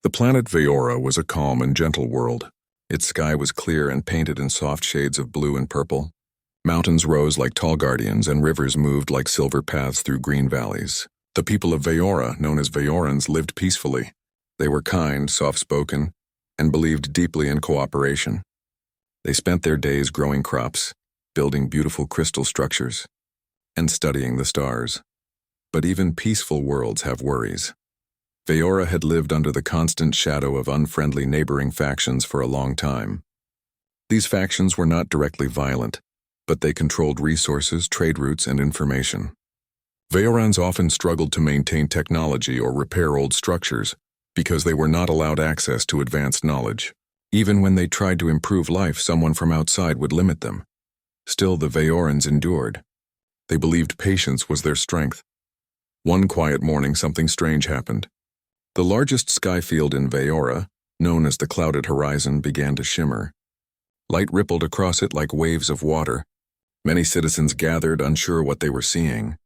The planet Veora was a calm and gentle world. Its sky was clear and painted in soft shades of blue and purple. Mountains rose like tall guardians and rivers moved like silver paths through green valleys. The people of Veora, known as Veorans, lived peacefully. They were kind, soft-spoken, and believed deeply in cooperation. They spent their days growing crops, building beautiful crystal structures, and studying the stars. But even peaceful worlds have worries. Veora had lived under the constant shadow of unfriendly neighboring factions for a long time. These factions were not directly violent, but they controlled resources, trade routes, and information. Veorans often struggled to maintain technology or repair old structures because they were not allowed access to advanced knowledge. Even when they tried to improve life, someone from outside would limit them. Still, the Veorans endured. They believed patience was their strength. One quiet morning, something strange happened. The largest sky field in Veora, known as the Clouded Horizon, began to shimmer. Light rippled across it like waves of water. Many citizens gathered, unsure what they were seeing.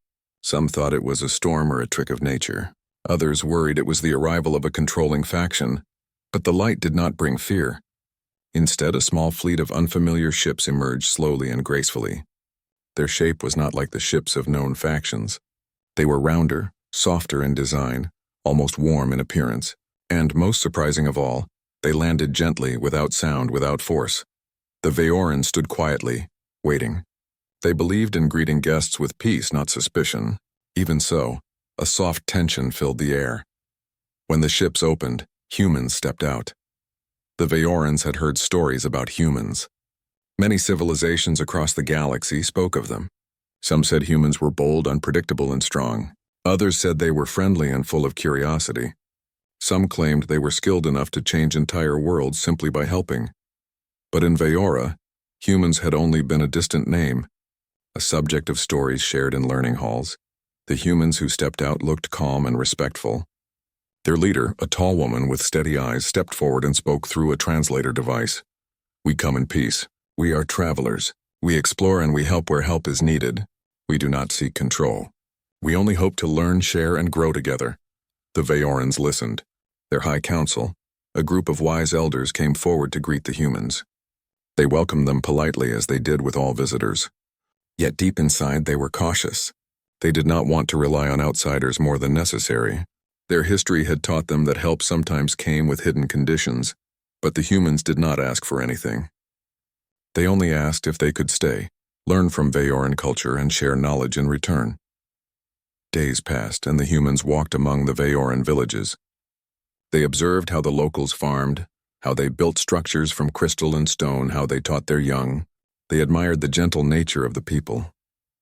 Some thought it was a storm or a trick of nature. Others worried it was the arrival of a controlling faction. But the light did not bring fear. Instead, a small fleet of unfamiliar ships emerged slowly and gracefully. Their shape was not like the ships of known factions. They were rounder, softer in design, almost warm in appearance, and, most surprising of all, they landed gently, without sound, without force. The Veorans stood quietly, waiting. They believed in greeting guests with peace, not suspicion. Even so, a soft tension filled the air. When the ships opened, humans stepped out. The Veorans had heard stories about humans. Many civilizations across the galaxy spoke of them. Some said humans were bold, unpredictable, and strong. Others said they were friendly and full of curiosity. Some claimed they were skilled enough to change entire worlds simply by helping. But in Veora, humans had only been a distant name, a subject of stories shared in learning halls. The humans who stepped out looked calm and respectful. Their leader, a tall woman with steady eyes, stepped forward and spoke through a translator device. "We come in peace. We are travelers. We explore and we help where help is needed. We do not seek control. We only hope to learn, share, and grow together." The Veorans listened. Their high council, a group of wise elders, came forward to greet the humans. They welcomed them politely, as they did with all visitors. Yet deep inside they were cautious. They did not want to rely on outsiders more than necessary. Their history had taught them that help sometimes came with hidden conditions, but the humans did not ask for anything. They only asked if they could stay, learn from Veoran culture, and share knowledge in return. Days passed, and the humans walked among the Veoran villages. They observed how the locals farmed, how they built structures from crystal and stone, how they taught their young. They admired the gentle nature of the people.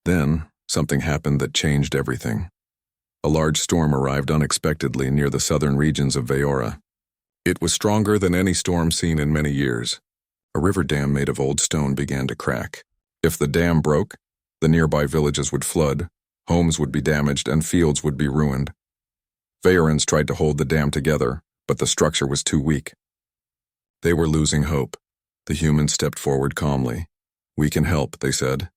Then, something happened that changed everything. A large storm arrived unexpectedly near the southern regions of Veora. It was stronger than any storm seen in many years. A river dam made of old stone began to crack. If the dam broke, the nearby villages would flood, homes would be damaged, and fields would be ruined. Veorans tried to hold the dam together, but the structure was too weak. They were losing hope. The humans stepped forward calmly. "We can help," they said.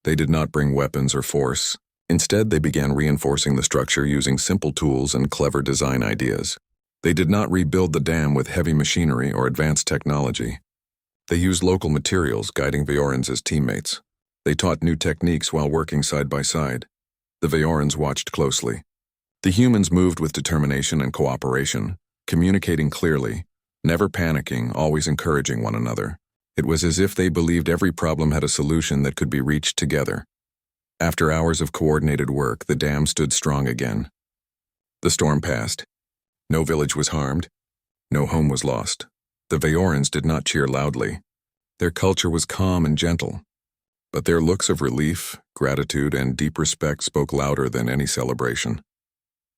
They did not bring weapons or force. Instead, they began reinforcing the structure using simple tools and clever design ideas. They did not rebuild the dam with heavy machinery or advanced technology. They used local materials, guiding Veorans as teammates. They taught new techniques while working side by side. The Veorans watched closely. The humans moved with determination and cooperation, communicating clearly, never panicking, always encouraging one another. It was as if they believed every problem had a solution that could be reached together. After hours of coordinated work, the dam stood strong again. The storm passed. No village was harmed. No home was lost. The Veorans did not cheer loudly. Their culture was calm and gentle. But their looks of relief, gratitude, and deep respect spoke louder than any celebration.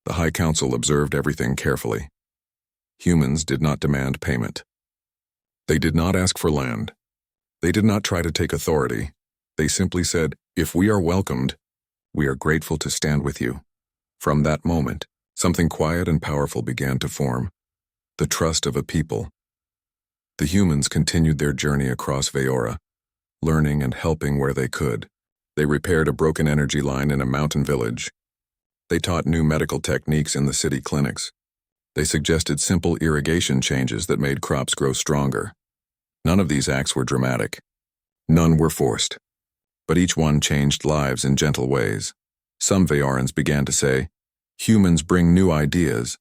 The High Council observed everything carefully. Humans did not demand payment. They did not ask for land. They did not try to take authority. They simply said, "If we are welcomed, we are grateful to stand with you." From that moment, something quiet and powerful began to form. The trust of a people. The humans continued their journey across Veora, learning and helping where they could. They repaired a broken energy line in a mountain village. They taught new medical techniques in the city clinics. They suggested simple irrigation changes that made crops grow stronger. None of these acts were dramatic. None were forced. But each one changed lives in gentle ways. Some Veorans began to say, "Humans bring new ideas,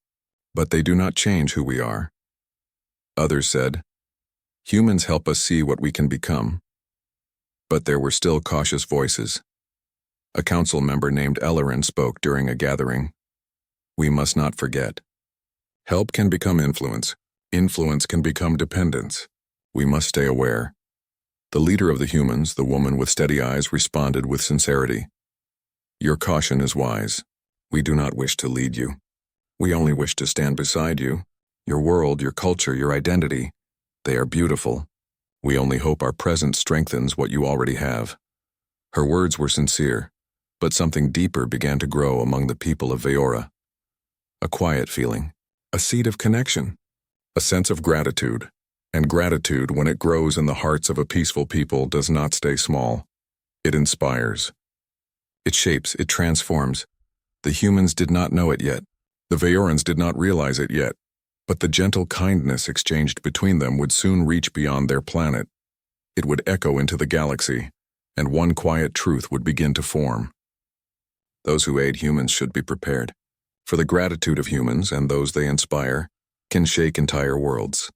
but they do not change who we are." Others said, "Humans help us see what we can become." But there were still cautious voices. A council member named Ellerin spoke during a gathering. "We must not forget. Help can become influence. Influence can become dependence. We must stay aware." The leader of the humans, the woman with steady eyes, responded with sincerity. "Your caution is wise. We do not wish to lead you. We only wish to stand beside you. Your world, your culture, your identity, they are beautiful. We only hope our presence strengthens what you already have." Her words were sincere, but something deeper began to grow among the people of Veora. A quiet feeling, a seed of connection, a sense of gratitude. And gratitude, when it grows in the hearts of a peaceful people, does not stay small. It inspires. It shapes, it transforms. The humans did not know it yet. The Veorans did not realize it yet. But the gentle kindness exchanged between them would soon reach beyond their planet. It would echo into the galaxy, and one quiet truth would begin to form. Those who aid humans should be prepared, for the gratitude of humans and those they inspire can shake entire worlds.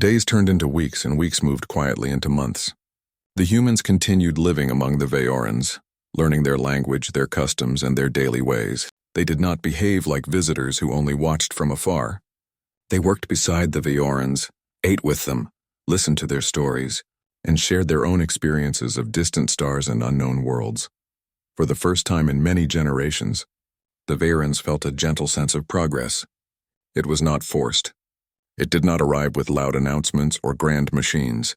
Days turned into weeks, and weeks moved quietly into months. The humans continued living among the Veorans, learning their language, their customs, and their daily ways. They did not behave like visitors who only watched from afar. They worked beside the Veorans, ate with them, listened to their stories, and shared their own experiences of distant stars and unknown worlds. For the first time in many generations, the Veorans felt a gentle sense of progress. It was not forced. It did not arrive with loud announcements or grand machines.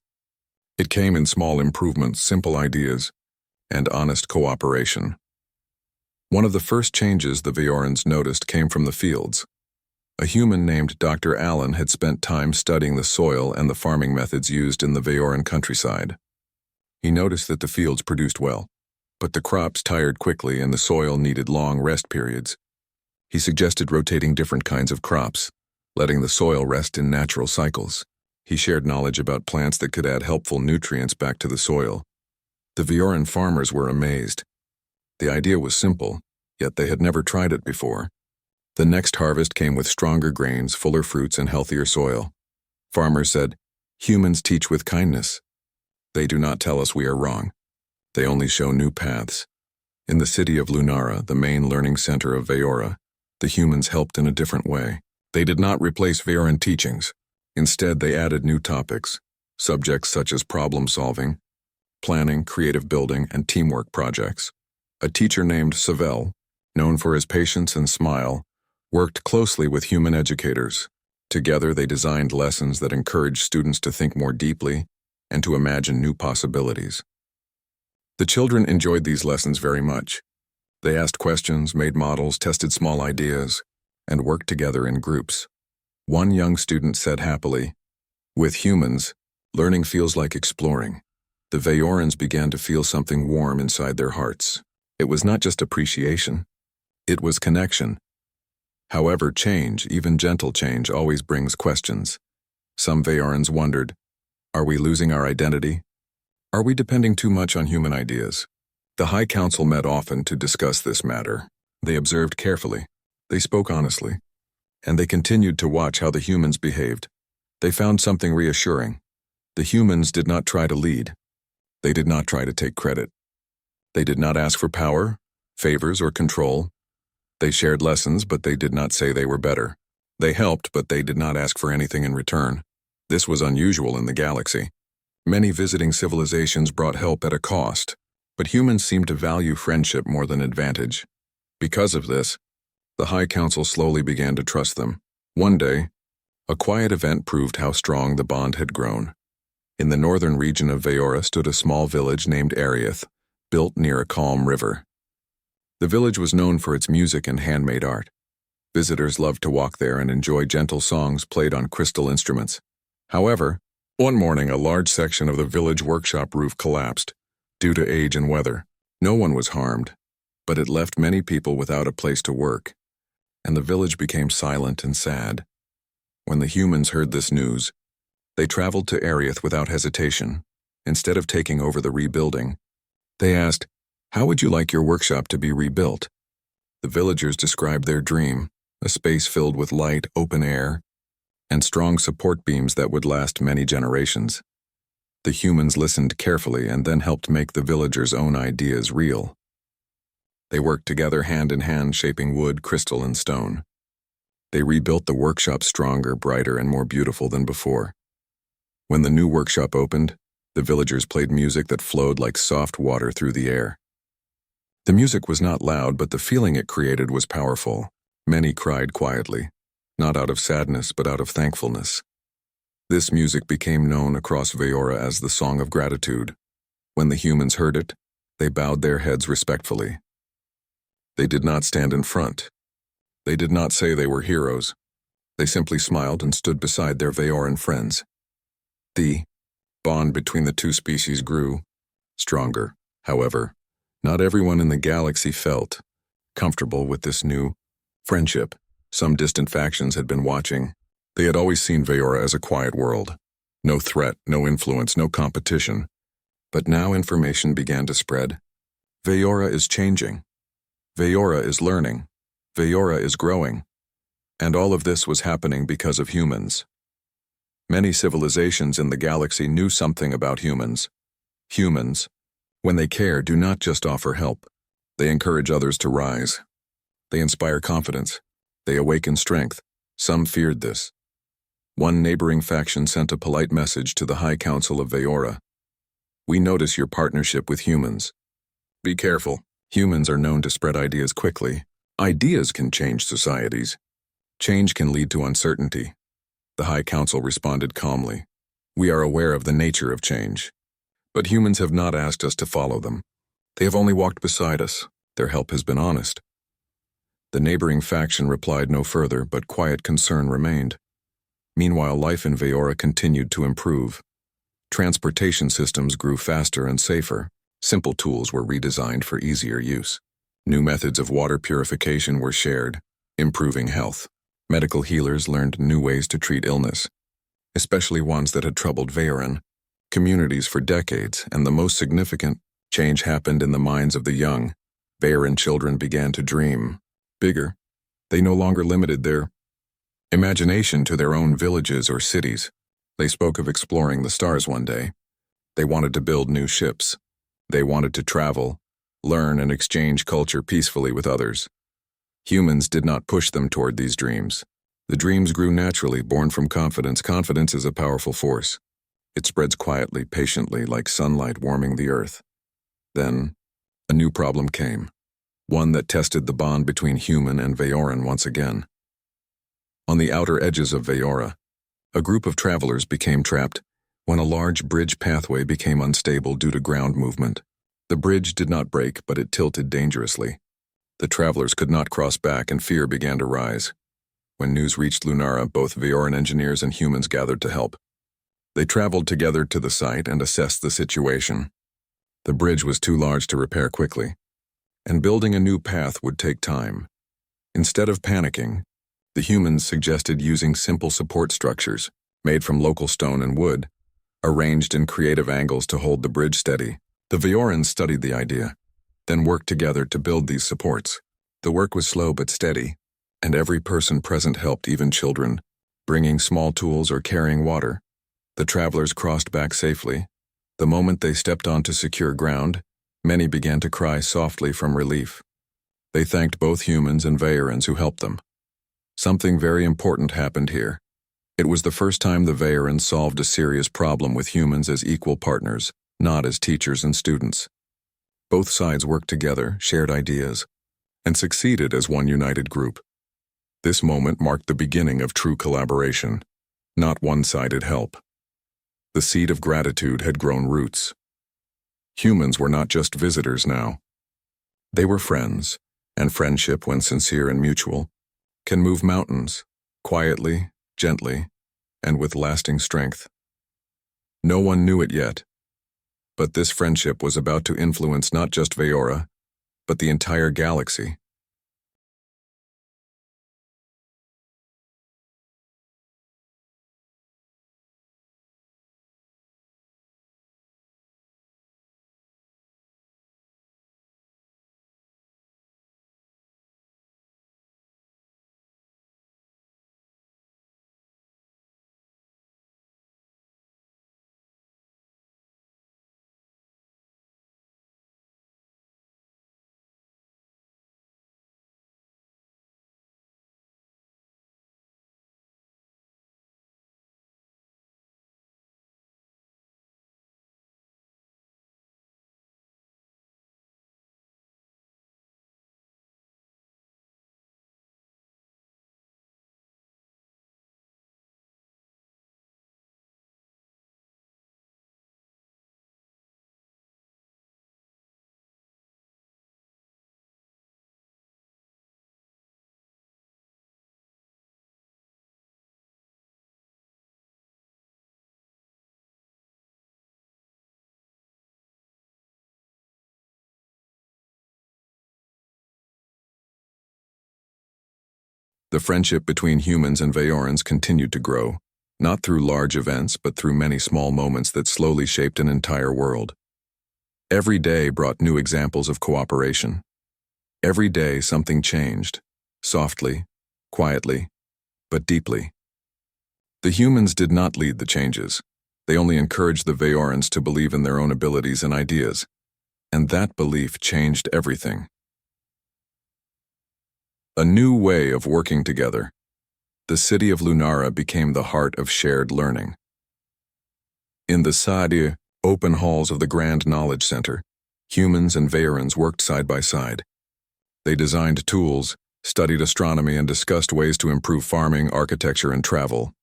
It came in small improvements, simple ideas, and honest cooperation. One of the first changes the Veorans noticed came from the fields. A human named Dr. Allen had spent time studying the soil and the farming methods used in the Veoran countryside. He noticed that the fields produced well, but the crops tired quickly and the soil needed long rest periods. He suggested rotating different kinds of crops, letting the soil rest in natural cycles. He shared knowledge about plants that could add helpful nutrients back to the soil. The Veoran farmers were amazed. The idea was simple, yet they had never tried it before. The next harvest came with stronger grains, fuller fruits, and healthier soil. Farmers said, "Humans teach with kindness. They do not tell us we are wrong. They only show new paths." In the city of Lunara, the main learning center of Veora, the humans helped in a different way. They did not replace Veoran teachings. Instead, they added new topics, subjects such as problem-solving, planning, creative building, and teamwork projects. A teacher named Savel, known for his patience and smile, worked closely with human educators. Together, they designed lessons that encouraged students to think more deeply and to imagine new possibilities. The children enjoyed these lessons very much. They asked questions, made models, tested small ideas, and worked together in groups. One young student said happily, "With humans, learning feels like exploring." The Veorans began to feel something warm inside their hearts. It was not just appreciation, it was connection. However, change, even gentle change, always brings questions. Some Veorans wondered, are we losing our identity? Are we depending too much on human ideas? The High Council met often to discuss this matter. They observed carefully, they spoke honestly, and they continued to watch how the humans behaved. They found something reassuring. The humans did not try to lead. They did not try to take credit. They did not ask for power, favors, or control. They shared lessons, but they did not say they were better. They helped, but they did not ask for anything in return. This was unusual in the galaxy. Many visiting civilizations brought help at a cost, but humans seemed to value friendship more than advantage. Because of this, the High Council slowly began to trust them. One day, a quiet event proved how strong the bond had grown. In the northern region of Veora stood a small village named Ariath, built near a calm river. The village was known for its music and handmade art. Visitors loved to walk there and enjoy gentle songs played on crystal instruments. However, one morning a large section of the village workshop roof collapsed, due to age and weather. No one was harmed, but it left many people without a place to work, and the village became silent and sad. When the humans heard this news, they traveled to Ariath without hesitation. Instead of taking over the rebuilding, they asked, "How would you like your workshop to be rebuilt?" The villagers described their dream, a space filled with light, open air, and strong support beams that would last many generations. The humans listened carefully and then helped make the villagers' own ideas real. They worked together hand in hand, shaping wood, crystal, and stone. They rebuilt the workshop stronger, brighter, and more beautiful than before. When the new workshop opened, the villagers played music that flowed like soft water through the air. The music was not loud, but the feeling it created was powerful. Many cried quietly, not out of sadness, but out of thankfulness. This music became known across Veora as the Song of Gratitude. When the humans heard it, they bowed their heads respectfully. They did not stand in front. They did not say they were heroes. They simply smiled and stood beside their Veoran friends. The bond between the two species grew stronger. However, not everyone in the galaxy felt comfortable with this new friendship. Some distant factions had been watching. They had always seen Veora as a quiet world. No threat, no influence, no competition. But now information began to spread. Veora is changing. Veora is learning. Veora is growing. And all of this was happening because of humans. Many civilizations in the galaxy knew something about humans. Humans, when they care, do not just offer help. They encourage others to rise. They inspire confidence. They awaken strength. Some feared this. One neighboring faction sent a polite message to the High Council of Veora. "We notice your partnership with humans. Be careful. Humans are known to spread ideas quickly. Ideas can change societies. Change can lead to uncertainty." The High Council responded calmly. "We are aware of the nature of change. But humans have not asked us to follow them. They have only walked beside us. Their help has been honest." The neighboring faction replied no further, but quiet concern remained. Meanwhile, life in Veora continued to improve. Transportation systems grew faster and safer. Simple tools were redesigned for easier use. New methods of water purification were shared, improving health. Medical healers learned new ways to treat illness, especially ones that had troubled Veoran communities for decades, and the most significant change happened in the minds of the young. Veoran children began to dream bigger, They no longer limited their imagination to their own villages or cities. They spoke of exploring the stars one day. They wanted to build new ships. They wanted to travel, learn, and exchange culture peacefully with others. Humans did not push them toward these dreams. The dreams grew naturally, born from confidence. Confidence is a powerful force. It spreads quietly, patiently, like sunlight warming the earth. Then, a new problem came, one that tested the bond between human and Veoran once again. On the outer edges of Veora, a group of travelers became trapped when a large bridge pathway became unstable due to ground movement. The bridge did not break, but it tilted dangerously. The travelers could not cross back, and fear began to rise. When news reached Lunara, both Veoran engineers and humans gathered to help. They traveled together to the site and assessed the situation. The bridge was too large to repair quickly, and building a new path would take time. Instead of panicking, the humans suggested using simple support structures, made from local stone and wood, arranged in creative angles to hold the bridge steady. The Veorans studied the idea, then worked together to build these supports. The work was slow but steady, and every person present helped, even children, bringing small tools or carrying water. The travelers crossed back safely. The moment they stepped onto secure ground, many began to cry softly from relief. They thanked both humans and Veorans who helped them. Something very important happened here. It was the first time the Veorans solved a serious problem with humans as equal partners, not as teachers and students. Both sides worked together, shared ideas, and succeeded as one united group. This moment marked the beginning of true collaboration, not one-sided help. The seed of gratitude had grown roots. Humans were not just visitors now. They were friends, and friendship, when sincere and mutual, can move mountains, quietly, gently, and with lasting strength. No one knew it yet, but this friendship was about to influence not just Veora, but the entire galaxy. The friendship between humans and Veorans continued to grow, not through large events, but through many small moments that slowly shaped an entire world. Every day brought new examples of cooperation. Every day something changed, softly, quietly, but deeply. The humans did not lead the changes. They only encouraged the Veorans to believe in their own abilities and ideas, and that belief changed everything. A new way of working together. The city of Lunara became the heart of shared learning. In the Sadia, open halls of the Grand Knowledge Center, humans and Veorans worked side by side. They designed tools, studied astronomy, and discussed ways to improve farming, architecture, and travel.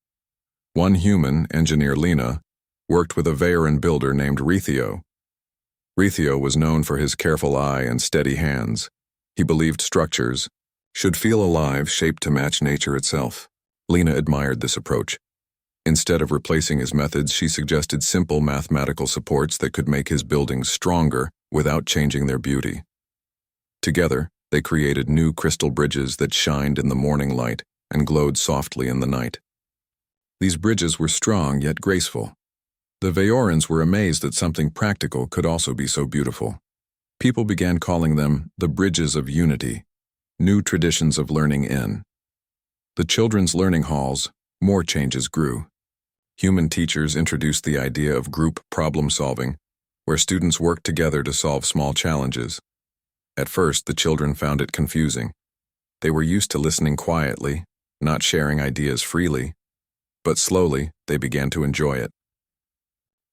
One human, engineer Lena, worked with a Veoran builder named Rethio. Rethio was known for his careful eye and steady hands. He believed structures should feel alive, shaped to match nature itself. Lena admired this approach. Instead of replacing his methods, she suggested simple mathematical supports that could make his buildings stronger without changing their beauty. Together, they created new crystal bridges that shined in the morning light and glowed softly in the night. These bridges were strong yet graceful. The Veorans were amazed that something practical could also be so beautiful. People began calling them the Bridges of Unity. New traditions of learning in. The children's learning halls, more changes grew. Human teachers introduced the idea of group problem-solving, where students worked together to solve small challenges. At first, the children found it confusing. They were used to listening quietly, not sharing ideas freely, but slowly they began to enjoy it.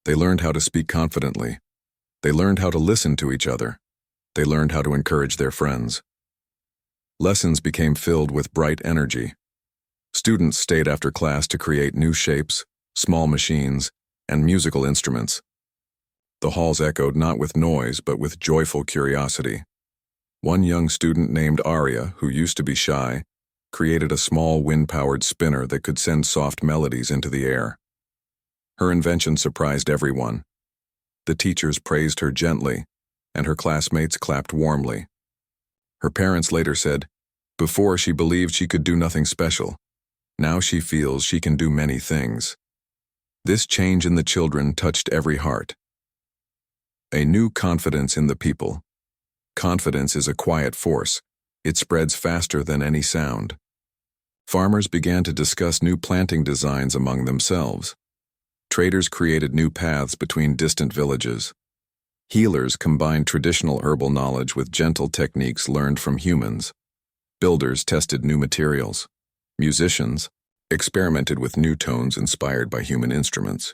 They learned how to speak confidently. They learned how to listen to each other. They learned how to encourage their friends. Lessons became filled with bright energy. Students stayed after class to create new shapes, small machines, and musical instruments. The halls echoed not with noise, but with joyful curiosity. One young student named Arya, who used to be shy, created a small wind-powered spinner that could send soft melodies into the air. Her invention surprised everyone. The teachers praised her gently, and her classmates clapped warmly. Her parents later said, "Before she believed she could do nothing special. Now she feels she can do many things." This change in the children touched every heart. A new confidence in the people. Confidence is a quiet force. It spreads faster than any sound. Farmers began to discuss new planting designs among themselves. Traders created new paths between distant villages. Healers combined traditional herbal knowledge with gentle techniques learned from humans. Builders tested new materials. Musicians experimented with new tones inspired by human instruments.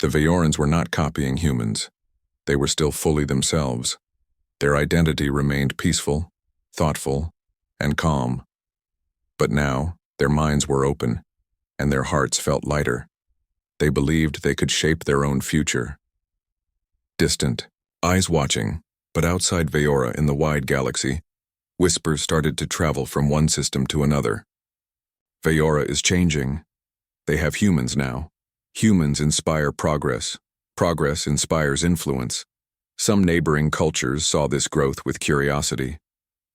The Veorans were not copying humans. They were still fully themselves. Their identity remained peaceful, thoughtful, and calm. But now, their minds were open, and their hearts felt lighter. They believed they could shape their own future. Distant, eyes watching, but outside Veora in the wide galaxy, whispers started to travel from one system to another. Veora is changing. They have humans now. Humans inspire progress. Progress inspires influence. Some neighboring cultures saw this growth with curiosity.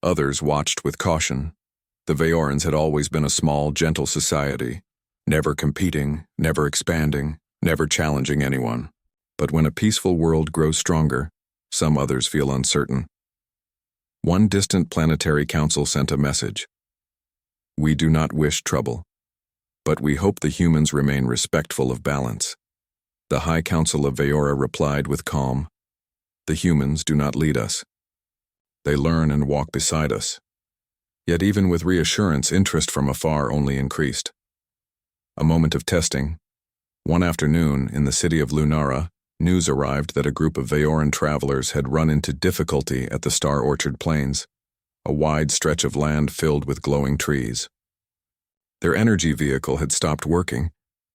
Others watched with caution. The Veorans had always been a small, gentle society, never competing, never expanding, never challenging anyone. But when a peaceful world grows stronger, some others feel uncertain. One distant planetary council sent a message. "We do not wish trouble, but we hope the humans remain respectful of balance." The High Council of Veora replied with calm, "The humans do not lead us. They learn and walk beside us." Yet even with reassurance, interest from afar only increased. A moment of testing. One afternoon, in the city of Lunara, news arrived that a group of Veoran travelers had run into difficulty at the Star Orchard Plains, a wide stretch of land filled with glowing trees. Their energy vehicle had stopped working,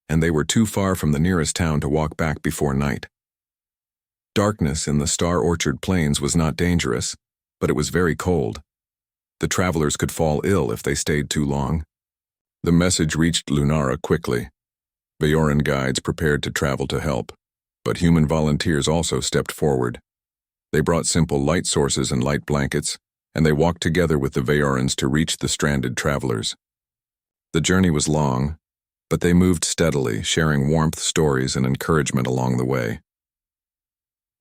and they were too far from the nearest town to walk back before night. Darkness in the Star Orchard Plains was not dangerous, but it was very cold. The travelers could fall ill if they stayed too long. The message reached Lunara quickly. Veoran guides prepared to travel to help, but human volunteers also stepped forward. They brought simple light sources and light blankets, and they walked together with the Veorans to reach the stranded travelers. The journey was long, but they moved steadily, sharing warmth, stories, and encouragement along the way.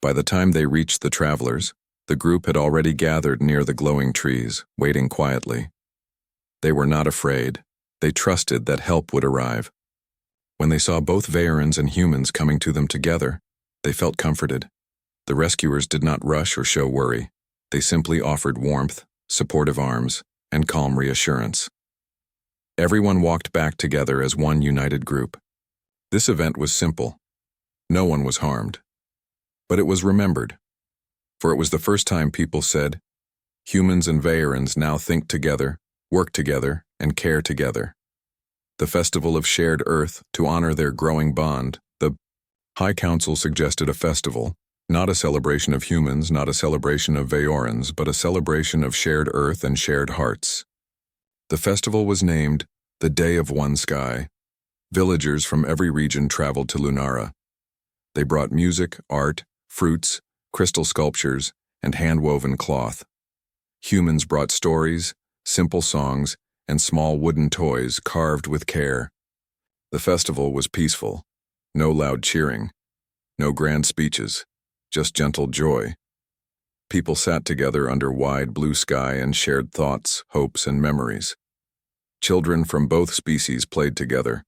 By the time they reached the travelers, the group had already gathered near the glowing trees, waiting quietly. They were not afraid. They trusted that help would arrive. When they saw both Veorans and humans coming to them together, they felt comforted. The rescuers did not rush or show worry. They simply offered warmth, supportive arms, and calm reassurance. Everyone walked back together as one united group. This event was simple. No one was harmed. But it was remembered. For it was the first time people said, "Humans and Veorans now think together, work together, and care together." The Festival of Shared Earth, to honor their growing bond, the High Council suggested a festival, not a celebration of humans, not a celebration of Veorans, but a celebration of shared Earth and shared hearts. The festival was named the Day of One Sky. Villagers from every region traveled to Lunara. They brought music, art, fruits, crystal sculptures, and hand-woven cloth. Humans brought stories, simple songs, and small wooden toys carved with care. The festival was peaceful. No loud cheering. No grand speeches. Just gentle joy. People sat together under wide blue sky and shared thoughts, hopes, and memories. Children from both species played together.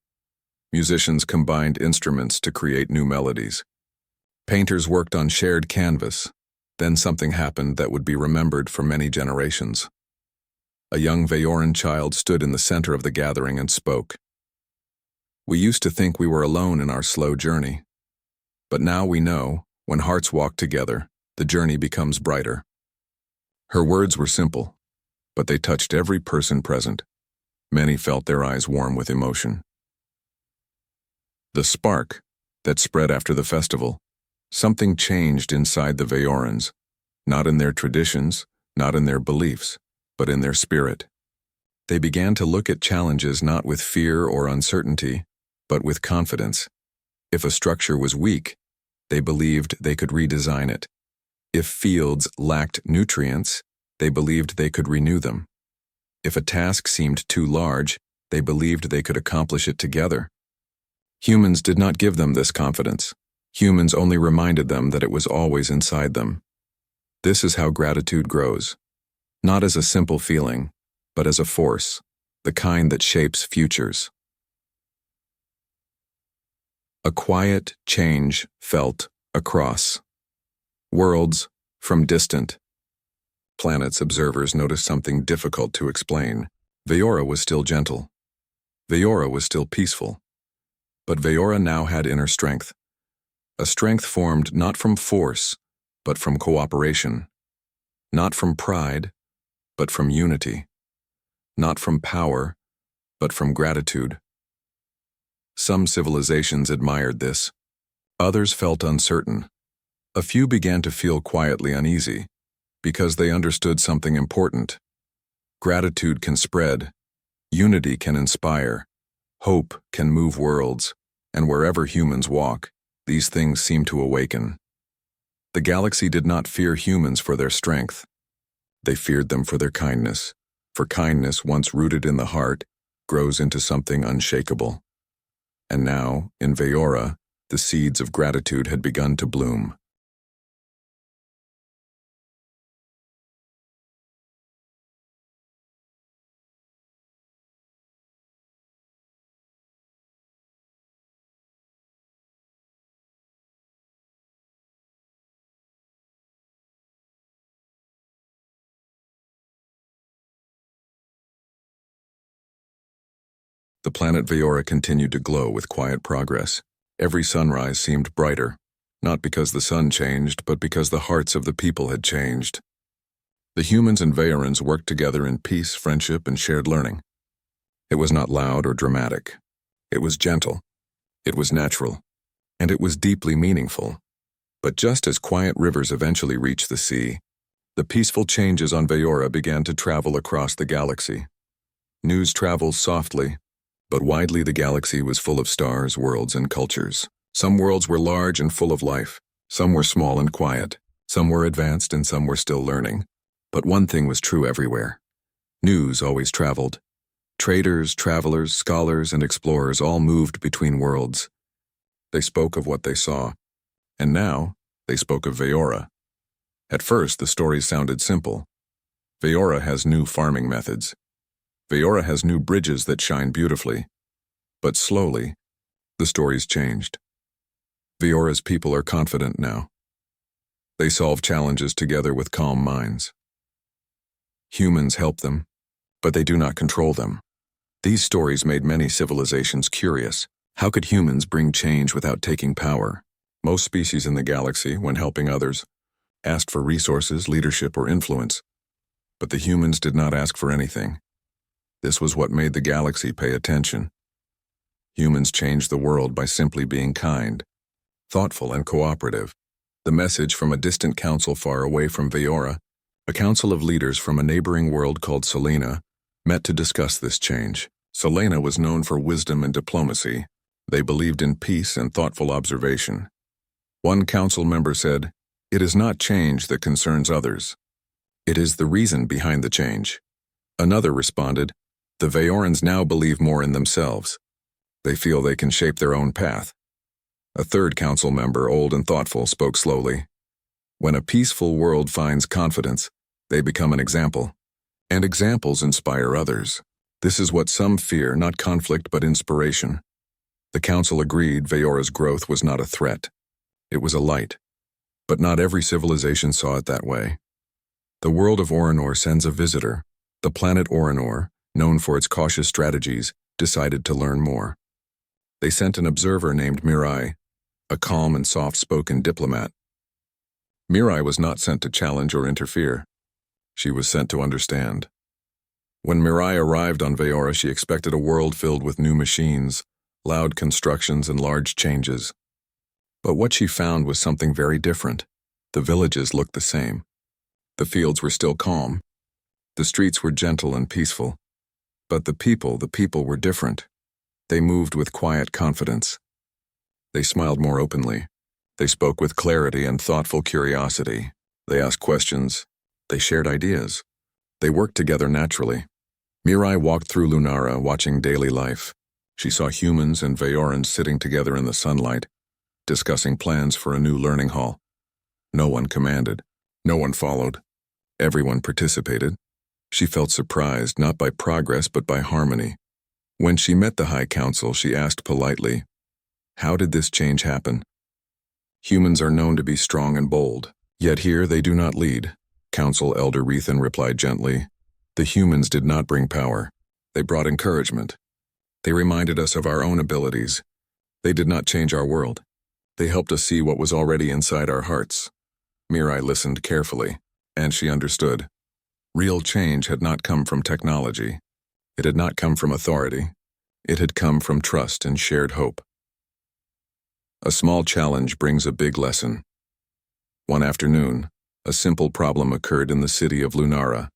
Musicians combined instruments to create new melodies. Painters worked on shared canvas. Then something happened that would be remembered for many generations. A young Vayoran child stood in the center of the gathering and spoke. We used to think we were alone in our slow journey. But now we know, when hearts walk together, the journey becomes brighter. Her words were simple, but they touched every person present. Many felt their eyes warm with emotion. The spark that spread after the festival, something changed inside the Vayorans, not in their traditions, not in their beliefs, but in their spirit. They began to look at challenges not with fear or uncertainty, but with confidence. If a structure was weak, they believed they could redesign it. If fields lacked nutrients, they believed they could renew them. If a task seemed too large, they believed they could accomplish it together. Humans did not give them this confidence. Humans only reminded them that it was always inside them. This is how gratitude grows. Not as a simple feeling, but as a force, the kind that shapes futures. A quiet change felt across worlds from distant planets. Observers noticed something difficult to explain. Vayora was still gentle. Vayora was still peaceful. But Vayora now had inner strength. A strength formed not from force, but from cooperation. Not from pride, but from unity. Not from power, but from gratitude. Some civilizations admired this. Others felt uncertain. A few began to feel quietly uneasy, because they understood something important. Gratitude can spread, unity can inspire, hope can move worlds, and wherever humans walk, these things seem to awaken. The galaxy did not fear humans for their strength. They feared them for their kindness, for kindness, once rooted in the heart, grows into something unshakable. And now, in Vayora, the seeds of gratitude had begun to bloom. The planet Vayora continued to glow with quiet progress. Every sunrise seemed brighter, not because the sun changed, but because the hearts of the people had changed. The humans and Vayorans worked together in peace, friendship, and shared learning. It was not loud or dramatic. It was gentle. It was natural. And it was deeply meaningful. But just as quiet rivers eventually reach the sea, the peaceful changes on Vayora began to travel across the galaxy. News travels softly, but widely the galaxy was full of stars, worlds, and cultures. Some worlds were large and full of life. Some were small and quiet. Some were advanced and some were still learning. But one thing was true everywhere. News always traveled. Traders, travelers, scholars, and explorers all moved between worlds. They spoke of what they saw. And now, they spoke of Vayora. At first, the stories sounded simple. Vayora has new farming methods. Vayora has new bridges that shine beautifully. But slowly, the stories changed. Vayora's people are confident now. They solve challenges together with calm minds. Humans help them, but they do not control them. These stories made many civilizations curious. How could humans bring change without taking power? Most species in the galaxy, when helping others, asked for resources, leadership, or influence. But the humans did not ask for anything. This was what made the galaxy pay attention. Humans changed the world by simply being kind, thoughtful, and cooperative. The message from a distant council far away from Vayora, a council of leaders from a neighboring world called Selena, met to discuss this change. Selena was known for wisdom and diplomacy. They believed in peace and thoughtful observation. One council member said, "It is not change that concerns others. It is the reason behind the change." Another responded, "The Vayorans now believe more in themselves. They feel they can shape their own path." A third council member, old and thoughtful, spoke slowly. When a peaceful world finds confidence, they become an example. And examples inspire others. This is what some fear, not conflict but inspiration. The council agreed Veora's growth was not a threat. It was a light. But not every civilization saw it that way. The world of Orinor sends a visitor. The planet Orinor, known for its cautious strategies, decided to learn more. They sent an observer named Mirai, a calm and soft-spoken diplomat. Mirai was not sent to challenge or interfere. She was sent to understand. When Mirai arrived on Veora, she expected a world filled with new machines, loud constructions, and large changes. But what she found was something very different. The villages looked the same. The fields were still calm. The streets were gentle and peaceful. But the people were different. They moved with quiet confidence. They smiled more openly. They spoke with clarity and thoughtful curiosity. They asked questions. They shared ideas. They worked together naturally. Mirai walked through Lunara, watching daily life. She saw humans and Veorans sitting together in the sunlight, discussing plans for a new learning hall. No one commanded. No one followed. Everyone participated. She felt surprised, not by progress but by harmony. When she met the High Council, she asked politely, "How did this change happen?" Humans are known to be strong and bold, yet here they do not lead. Council Elder Rethan replied gently, "The humans did not bring power. They brought encouragement. They reminded us of our own abilities. They did not change our world. They helped us see what was already inside our hearts." Mirai listened carefully, and she understood. Real change had not come from technology. It had not come from authority. It had come from trust and shared hope. A small challenge brings a big lesson. One afternoon, a simple problem occurred in the city of Lunara.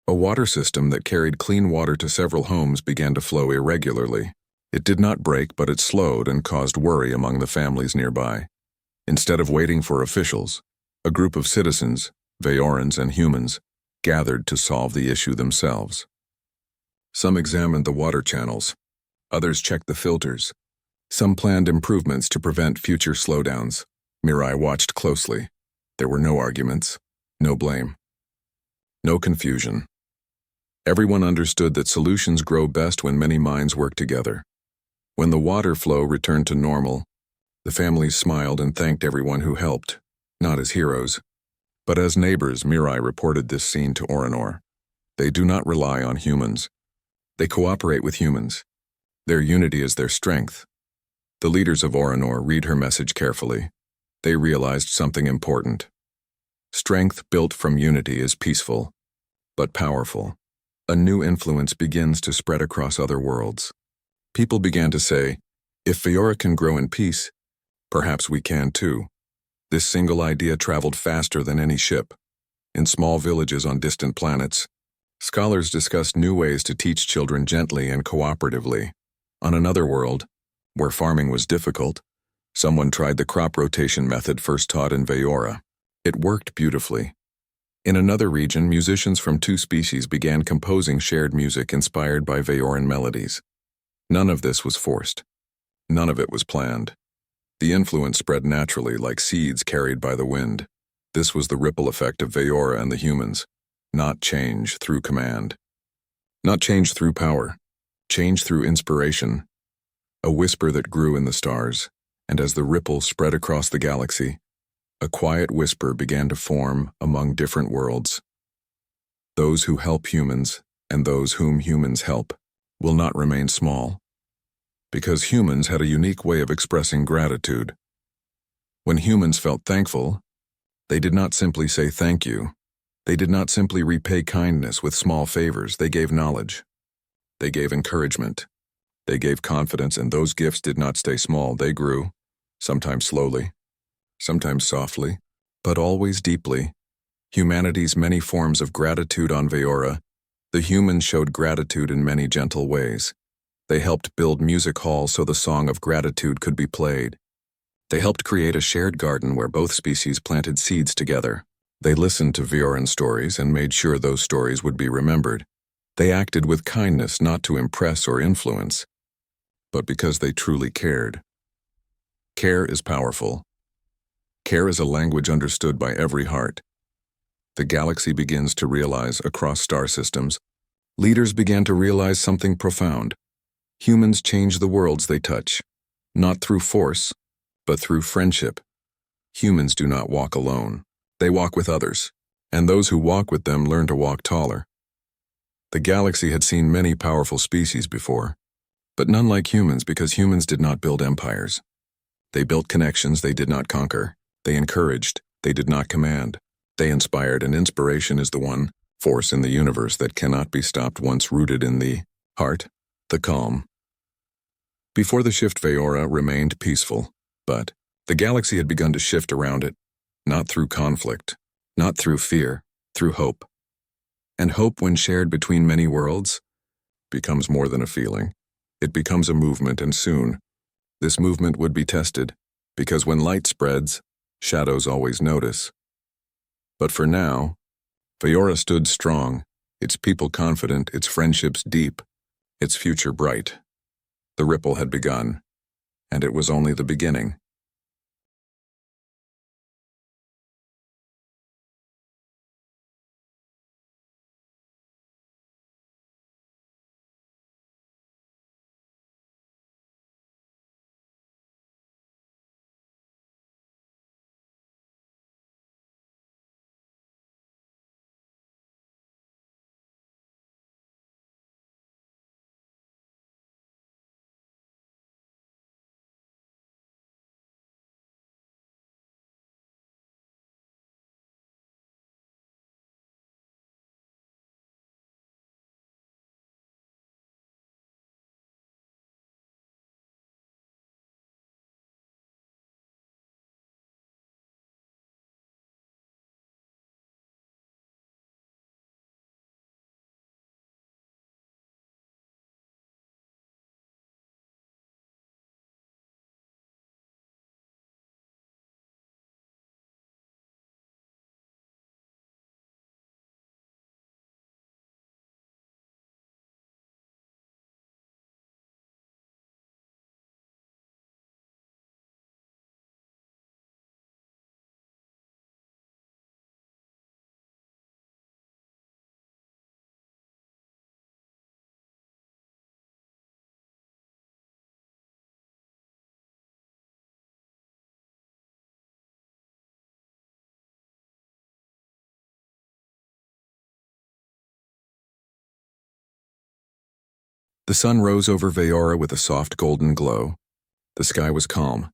A water system that carried clean water to several homes began to flow irregularly. It did not break, but it slowed and caused worry among the families nearby. Instead of waiting for officials, a group of citizens, Veorans and humans, gathered to solve the issue themselves. Some examined the water channels. Others checked the filters. Some planned improvements to prevent future slowdowns. Mirai watched closely. There were no arguments, no blame, no confusion. Everyone understood that solutions grow best when many minds work together. When the water flow returned to normal, the families smiled and thanked everyone who helped, not as heroes, but as neighbors. Mirai reported this scene to Orinor. They do not rely on humans. They cooperate with humans. Their unity is their strength. The leaders of Orinor read her message carefully. They realized something important. Strength built from unity is peaceful, but powerful. A new influence begins to spread across other worlds. People began to say, "If Veora can grow in peace, perhaps we can too." This single idea traveled faster than any ship. In small villages on distant planets, scholars discussed new ways to teach children gently and cooperatively. On another world, where farming was difficult, someone tried the crop rotation method first taught in Veora. It worked beautifully. In another region, musicians from two species began composing shared music inspired by Veoran melodies. None of this was forced. None of it was planned. The influence spread naturally like seeds carried by the wind. This was the ripple effect of Veora and the humans. Not change through command. Not change through power. Change through inspiration. A whisper that grew in the stars, and as the ripple spread across the galaxy, a quiet whisper began to form among different worlds. Those who help humans, and those whom humans help, will not remain small. Because humans had a unique way of expressing gratitude. When humans felt thankful, they did not simply say thank you. They did not simply repay kindness with small favors. They gave knowledge. They gave encouragement. They gave confidence, and those gifts did not stay small. They grew, sometimes slowly, sometimes softly, but always deeply. Humanity's many forms of gratitude on Veora. The humans showed gratitude in many gentle ways. They helped build music halls so the song of gratitude could be played. They helped create a shared garden where both species planted seeds together. They listened to Veoran stories and made sure those stories would be remembered. They acted with kindness, not to impress or influence, but because they truly cared. Care is powerful. Care is a language understood by every heart. The galaxy begins to realize across star systems. Leaders began to realize something profound. Humans change the worlds they touch, not through force, but through friendship. Humans do not walk alone. They walk with others, and those who walk with them learn to walk taller. The galaxy had seen many powerful species before, but none like humans because humans did not build empires. They built connections they did not conquer. They encouraged, they did not command. They inspired, and inspiration is the one force in the universe that cannot be stopped once rooted in the heart, the calm. Before the shift, Veora remained peaceful, but the galaxy had begun to shift around it, not through conflict, not through fear, through hope. And hope, when shared between many worlds, becomes more than a feeling. It becomes a movement, and soon, this movement would be tested, because when light spreads, shadows always notice. But for now, Veora stood strong, its people confident, its friendships deep, its future bright. The ripple had begun, and it was only the beginning. The sun rose over Veora with a soft golden glow. The sky was calm,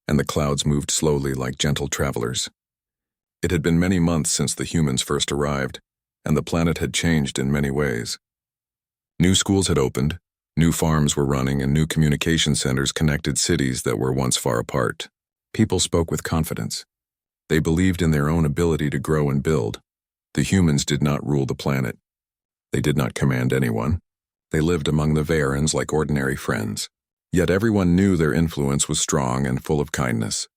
and the clouds moved slowly like gentle travelers. It had been many months since the humans first arrived, and the planet had changed in many ways. New schools had opened, new farms were running, and new communication centers connected cities that were once far apart. People spoke with confidence. They believed in their own ability to grow and build. The humans did not rule the planet. They did not command anyone. They lived among the Veorans like ordinary friends. Yet everyone knew their influence was strong and full of kindness.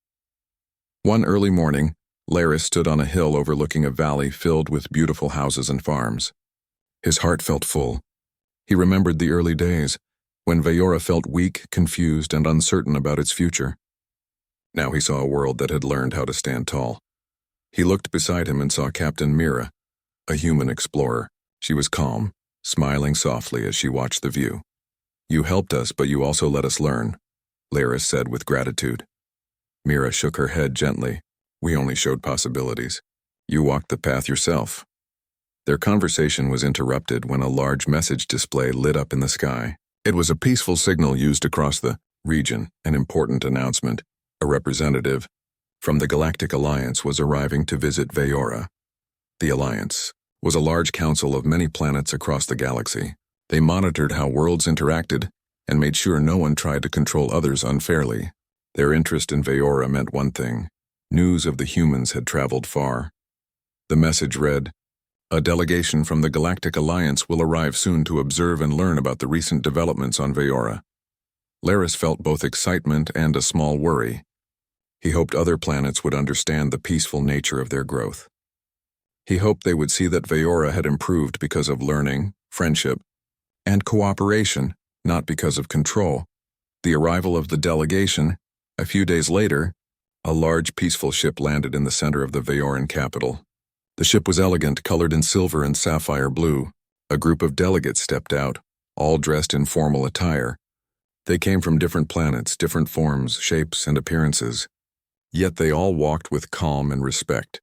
One early morning, Laris stood on a hill overlooking a valley filled with beautiful houses and farms. His heart felt full. He remembered the early days, when Veora felt weak, confused, and uncertain about its future. Now he saw a world that had learned how to stand tall. He looked beside him and saw Captain Mira, a human explorer. She was calm, smiling softly as she watched the view. "You helped us, but you also let us learn," Laris said with gratitude. Mira shook her head gently. "We only showed possibilities. You walked the path yourself." Their conversation was interrupted when a large message display lit up in the sky. It was a peaceful signal used across the region, an important announcement. A representative from the Galactic Alliance was arriving to visit Veora. The Alliance was a large council of many planets across the galaxy. They monitored how worlds interacted and made sure no one tried to control others unfairly. Their interest in Veora meant one thing: news of the humans had traveled far. The message read, "A delegation from the Galactic Alliance will arrive soon to observe and learn about the recent developments on Veora." Laris felt both excitement and a small worry. He hoped other planets would understand the peaceful nature of their growth. He hoped they would see that Veora had improved because of learning, friendship, and cooperation, not because of control. The arrival of the delegation, a few days later, A large, peaceful ship landed in the center of the Veoran capital. The ship was elegant, colored in silver and sapphire blue. A group of delegates stepped out, all dressed in formal attire. They came from different planets, different forms, shapes, and appearances. Yet they all walked with calm and respect.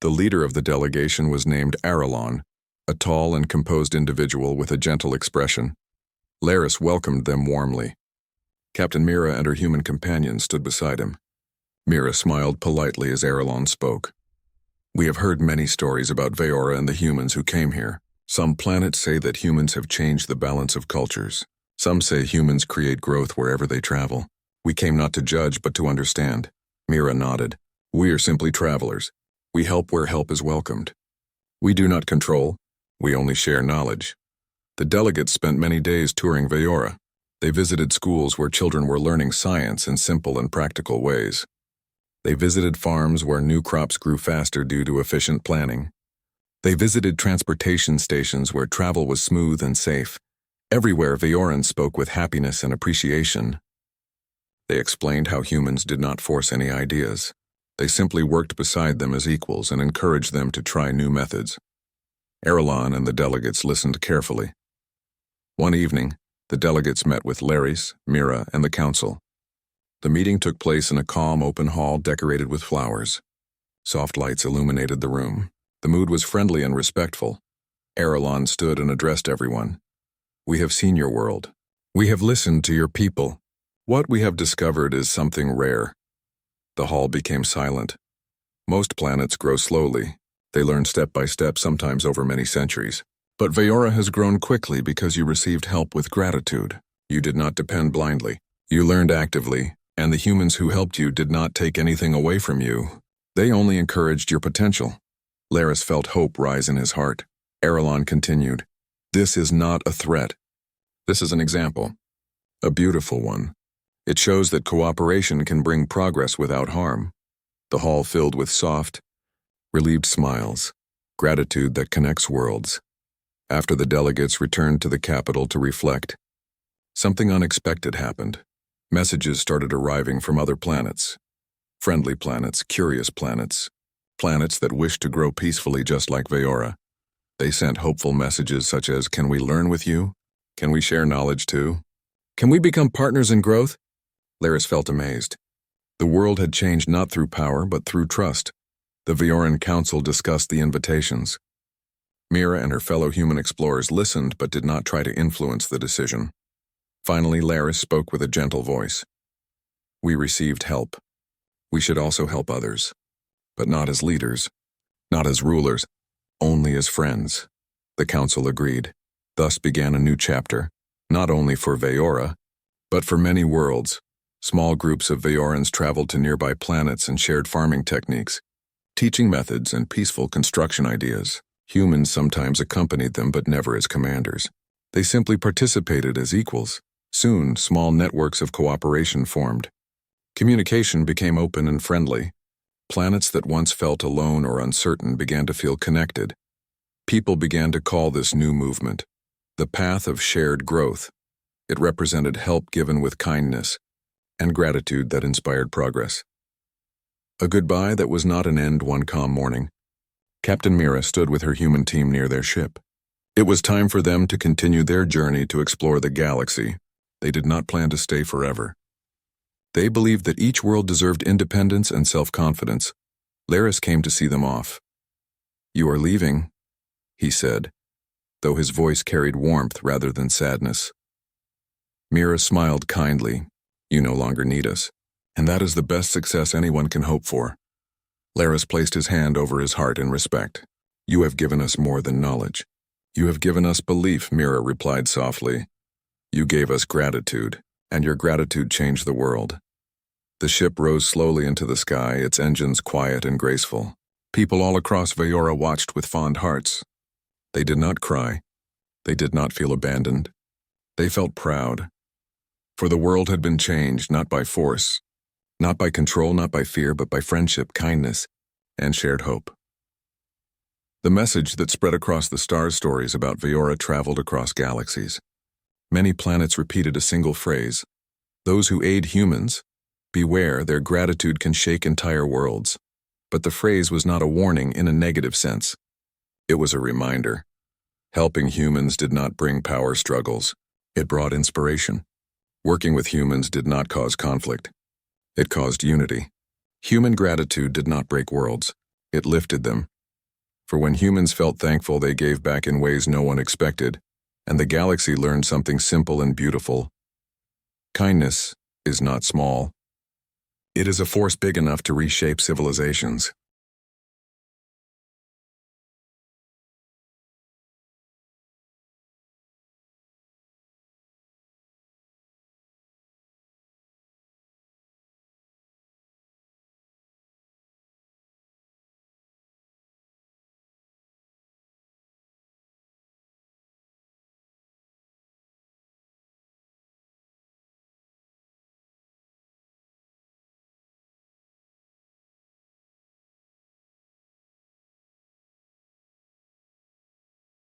The leader of the delegation was named Arelon, a tall and composed individual with a gentle expression. Laris welcomed them warmly. Captain Mira and her human companion stood beside him. Mira smiled politely as Arelon spoke. We have heard many stories about Veora and the humans who came here. Some planets say that humans have changed the balance of cultures. Some say humans create growth wherever they travel. We came not to judge, but to understand. Mira nodded. We are simply travelers. We help where help is welcomed. We do not control. We only share knowledge. The delegates spent many days touring Veora. They visited schools where children were learning science in simple and practical ways. They visited farms where new crops grew faster due to efficient planning. They visited transportation stations where travel was smooth and safe. Everywhere, Veorans spoke with happiness and appreciation. They explained how humans did not force any ideas. They simply worked beside them as equals and encouraged them to try new methods. Arelon and the delegates listened carefully. One evening, the delegates met with Laris, Mira, and the council. The meeting took place in a calm, open hall decorated with flowers. Soft lights illuminated the room. The mood was friendly and respectful. Arelon stood and addressed everyone. We have seen your world. We have listened to your people. What we have discovered is something rare. The hall became silent. Most planets grow slowly. They learn step by step, sometimes over many centuries. But Veora has grown quickly because you received help with gratitude. You did not depend blindly. You learned actively, and the humans who helped you did not take anything away from you. They only encouraged your potential. Laris felt hope rise in his heart. Arelon continued. This is not a threat. This is an example. A beautiful one. It shows that cooperation can bring progress without harm. The hall filled with soft, relieved smiles, gratitude that connects worlds. After the delegates returned to the capital to reflect, something unexpected happened. Messages started arriving from other planets. Friendly planets, curious planets, planets that wished to grow peacefully just like Veora. They sent hopeful messages such as, can we learn with you? Can we share knowledge too? Can we become partners in growth? Laris felt amazed. The world had changed not through power, but through trust. The Veoran Council discussed the invitations. Mira and her fellow human explorers listened but did not try to influence the decision. Finally, Laris spoke with a gentle voice. We received help. We should also help others. But not as leaders, not as rulers, only as friends. The council agreed. Thus began a new chapter, not only for Veora, but for many worlds. Small groups of Veorans traveled to nearby planets and shared farming techniques, teaching methods, and peaceful construction ideas. Humans sometimes accompanied them, but never as commanders. They simply participated as equals. Soon, small networks of cooperation formed. Communication became open and friendly. Planets that once felt alone or uncertain began to feel connected. People began to call this new movement the path of shared growth. It represented help given with kindness and gratitude that inspired progress. A goodbye that was not an end one calm morning. Captain Mira stood with her human team near their ship. It was time for them to continue their journey to explore the galaxy. They did not plan to stay forever. They believed that each world deserved independence and self-confidence. Laris came to see them off. You are leaving, he said, though his voice carried warmth rather than sadness. Mira smiled kindly. You no longer need us, and that is the best success anyone can hope for. Laris placed his hand over his heart in respect. You have given us more than knowledge. You have given us belief, Mira replied softly. You gave us gratitude, and your gratitude changed the world. The ship rose slowly into the sky, its engines quiet and graceful. People all across Veora watched with fond hearts. They did not cry. They did not feel abandoned. They felt proud. For the world had been changed not by force, not by control, not by fear, but by friendship, kindness, and shared hope. The message that spread across the stars' stories about Veora traveled across galaxies. Many planets repeated a single phrase. Those who aid humans Beware, their gratitude can shake entire worlds. But the phrase was not a warning in a negative sense. It was a reminder. Helping humans did not bring power struggles. It brought inspiration. Working with humans did not cause conflict. It caused unity. Human gratitude did not break worlds. It lifted them. For when humans felt thankful, they gave back in ways no one expected, and the galaxy learned something simple and beautiful. Kindness is not small. It is a force big enough to reshape civilizations.